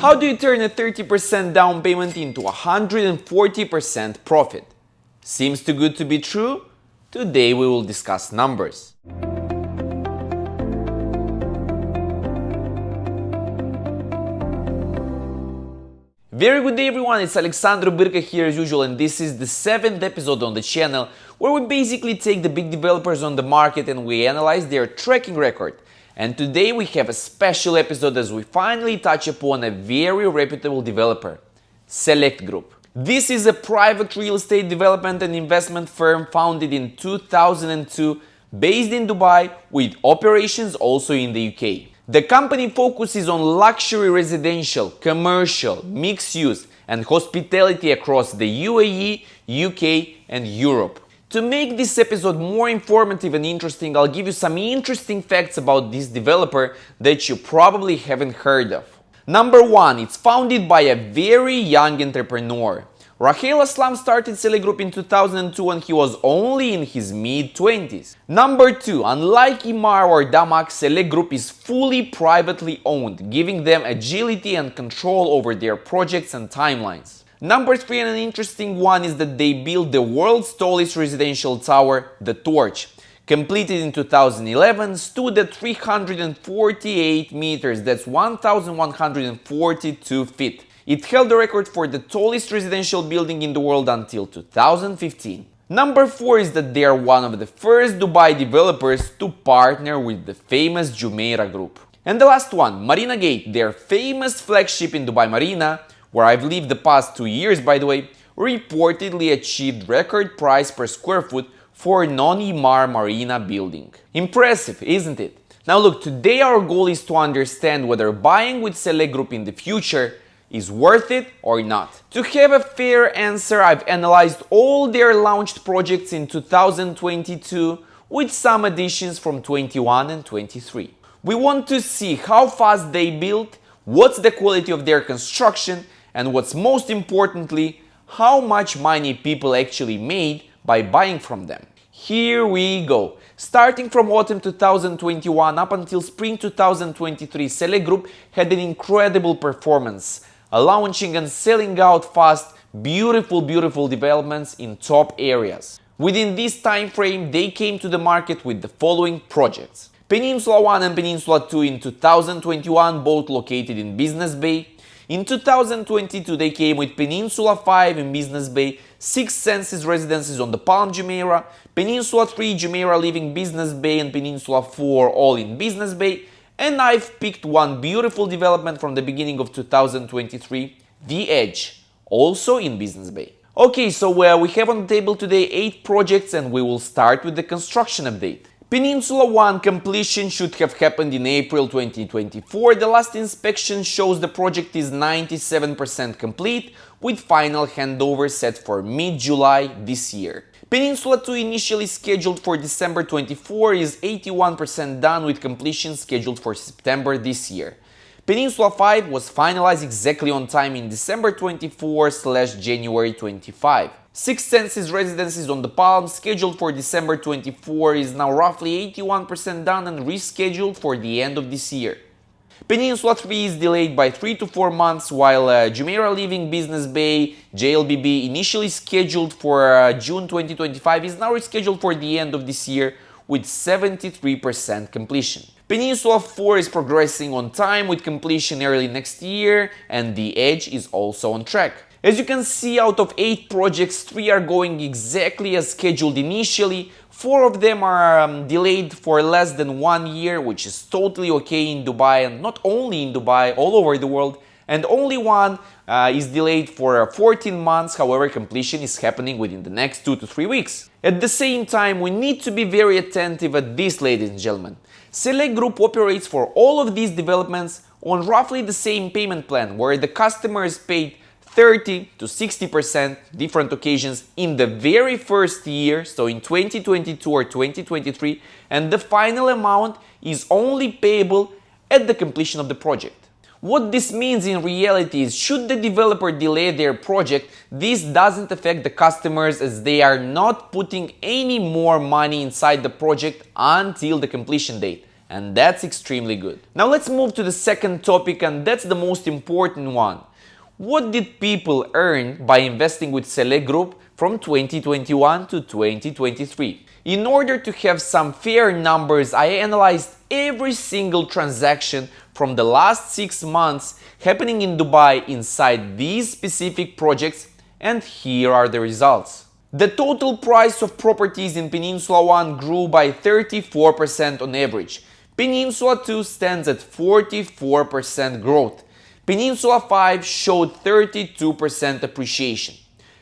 How do you turn a 30% down payment into 140% profit? Seems too good to be true? Today we will discuss numbers. Very good day everyone, it's Alexandru Birka here as usual, and this is the 7th episode on the channel where we basically take the big developers on the market and we analyze their tracking record. And today we have a special episode as we finally touch upon a very reputable developer, Select Group. This is a private real estate development and investment firm founded in 2002, based in Dubai with operations also in the UK. The company focuses on luxury residential, commercial, mixed use and hospitality across the UAE, UK and Europe. To make this episode more informative and interesting, I'll give you some interesting facts about this developer that you probably haven't heard of. Number 1, it's founded by a very young entrepreneur. Rahel Aslam started Select Group in 2002 and he was only in his mid-20s. Number 2, unlike Emaar or Damac, Select Group is fully privately owned, giving them agility and control over their projects and timelines. Number 3, and an interesting one, is that they built the world's tallest residential tower, the Torch. Completed in 2011, stood at 348 meters, that's 1,142 feet. It held the record for the tallest residential building in the world until 2015. Number 4 is that they are one of the first Dubai developers to partner with the famous Jumeirah group. And the last one, Marina Gate, their famous flagship in Dubai Marina, where I've lived the past 2 years by the way, reportedly achieved record price per square foot for non-Emaar Marina building. Impressive, isn't it? Now look, today our goal is to understand whether buying with Select Group in the future is worth it or not. To have a fair answer, I've analyzed all their launched projects in 2022 with some additions from 21 and 23. We want to see how fast they built, what's the quality of their construction, and what's most importantly, how much money people actually made by buying from them. Here we go. Starting from autumn 2021 up until spring 2023, Select Group had an incredible performance, launching and selling out fast beautiful developments in top areas. Within this time frame, they came to the market with the following projects: Peninsula One and Peninsula Two in 2021, both located in Business Bay. In 2022, they came with Peninsula 5 in Business Bay, 6 Senses residences on the Palm Jumeirah, Peninsula 3 Jumeirah Living Business Bay, and Peninsula 4 all in Business Bay. And I've picked one beautiful development from the beginning of 2023, The Edge, also in Business Bay. Okay, so we have on the table today 8 projects and we will start with the construction update. Peninsula One completion should have happened in April 2024. The last inspection shows the project is 97% complete, with final handover set for mid-July this year. Peninsula 2, initially scheduled for December 24, is 81% done, with completion scheduled for September this year. Peninsula 5 was finalized exactly on time in December 24/January 25. 6 Senses residences on the Palm, scheduled for December 24, is now roughly 81% done and rescheduled for the end of this year. Peninsula 3 is delayed by 3 to 4 months, while Jumeirah Living Business Bay, JLBB, initially scheduled for June 2025, is now rescheduled for the end of this year with 73% completion. Peninsula 4 is progressing on time with completion early next year, and The Edge is also on track. As you can see, out of 8 projects, 3 are going exactly as scheduled initially. 4 of them are delayed for less than 1 year, which is totally okay in Dubai, and not only in Dubai, all over the world. And only one is delayed for 14 months, however completion is happening within the next 2 to 3 weeks. At the same time, we need to be very attentive at this, ladies and gentlemen. Select Group operates for all of these developments on roughly the same payment plan, where the customer is paid 30 to 60% different occasions in the very first year, so in 2022 or 2023, and the final amount is only payable at the completion of the project. What this means in reality is, should the developer delay their project, this doesn't affect the customers, as they are not putting any more money inside the project until the completion date. and that's extremely good. Now let's move to the second topic, and that's the most important one. What did people earn by investing with Select Group from 2021 to 2023? In order to have some fair numbers, I analyzed every single transaction from the last 6 months happening in Dubai inside these specific projects, and here are the results. The total price of properties in Peninsula One grew by 34% on average. Peninsula 2 stands at 44% growth. Peninsula 5 showed 32% appreciation.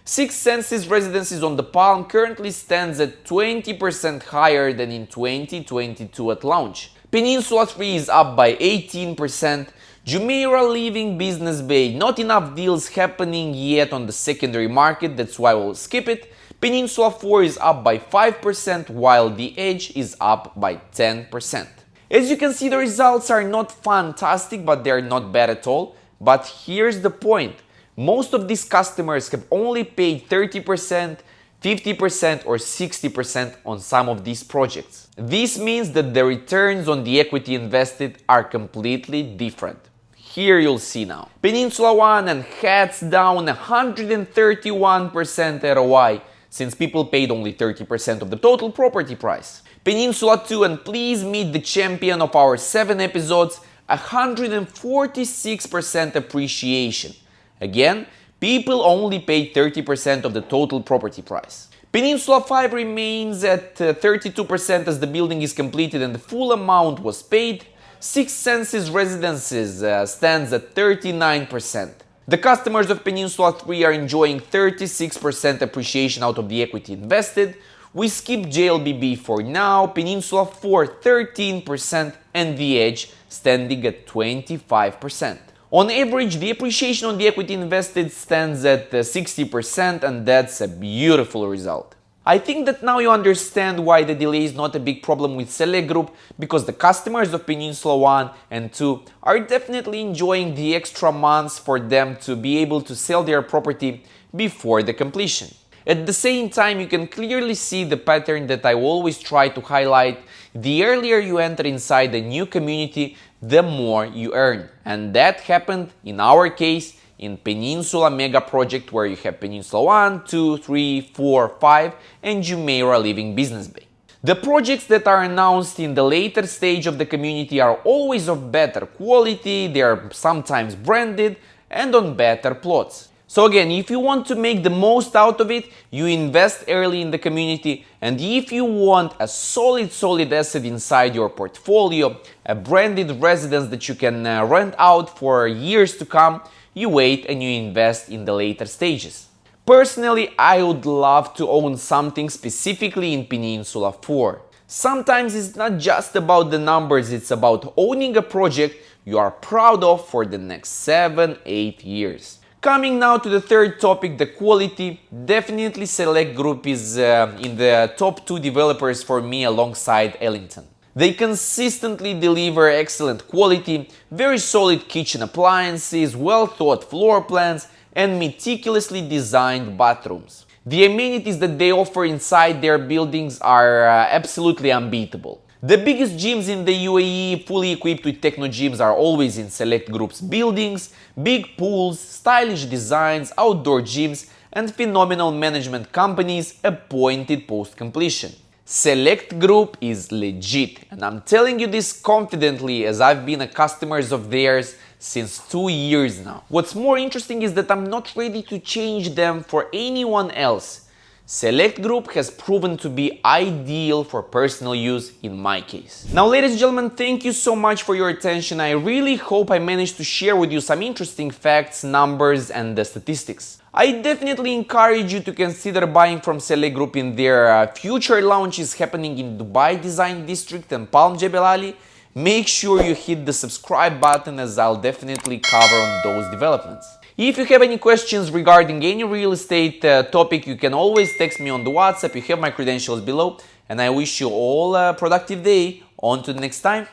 Six Senses Residences on the Palm currently stands at 20% higher than in 2022 at launch. Peninsula 3 is up by 18%. Jumeirah Living Business Bay, not enough deals happening yet on the secondary market, that's why we'll skip it. Peninsula 4 is up by 5%, while The Edge is up by 10%. As you can see, the results are not fantastic, but they're not bad at all. But here's the point. Most of these customers have only paid 30%, 50% or 60% on some of these projects. This means that the returns on the equity invested are completely different. Here you'll see now. Peninsula One and hands down 131% ROI, since people paid only 30% of the total property price. Peninsula 2, and please meet the champion of our 7 episodes, 146% appreciation. Again, people only paid 30% of the total property price. Peninsula 5 remains at 32% as the building is completed and the full amount was paid. Six Senses Residences stands at 39%. The customers of Peninsula 3 are enjoying 36% appreciation out of the equity invested. We skip JLBB for now, Peninsula 4 13% and The Edge standing at 25%. On average, the appreciation on the equity invested stands at 60%, and that's a beautiful result. I think that now you understand why the delay is not a big problem with Select Group, because the customers of Peninsula 1 and 2 are definitely enjoying the extra months for them to be able to sell their property before the completion. At the same time, you can clearly see the pattern that I always try to highlight. The earlier you enter inside a new community, the more you earn. And that happened in our case in Peninsula Mega Project, where you have Peninsula 1, 2, 3, 4, 5 and Jumeirah Living Business Bay. The projects that are announced in the later stage of the community are always of better quality, they are sometimes branded and on better plots. So again, if you want to make the most out of it, you invest early in the community, and if you want a solid asset inside your portfolio, a branded residence that you can rent out for years to come, you wait and you invest in the later stages. Personally, I would love to own something specifically in Peninsula 4. Sometimes it's not just about the numbers, it's about owning a project you are proud of for the next 7-8 years. Coming now to the third topic, the quality. Definitely Select Group is in the top 2 developers for me alongside Ellington. They consistently deliver excellent quality, very solid kitchen appliances, well thought floor plans and meticulously designed bathrooms. The amenities that they offer inside their buildings are absolutely unbeatable. The biggest gyms in the UAE, fully equipped with techno gyms, are always in Select Group's buildings, big pools, stylish designs, outdoor gyms and phenomenal management companies appointed post-completion. Select Group is legit, and I'm telling you this confidently as I've been a customer of theirs since 2 years now. What's more interesting is that I'm not ready to change them for anyone else. Select Group has proven to be ideal for personal use in my case. Now, ladies and gentlemen, thank you so much for your attention. I really hope I managed to share with you some interesting facts, numbers and statistics. I definitely encourage you to consider buying from Select Group in their future launches happening in Dubai Design District and Palm Jebel Ali. Make sure you hit the subscribe button, as I'll definitely cover on those developments. If you have any questions regarding any real estate topic, you can always text me on the WhatsApp. You have my credentials below, and I wish you all a productive day. On to the next time.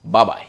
Bye bye.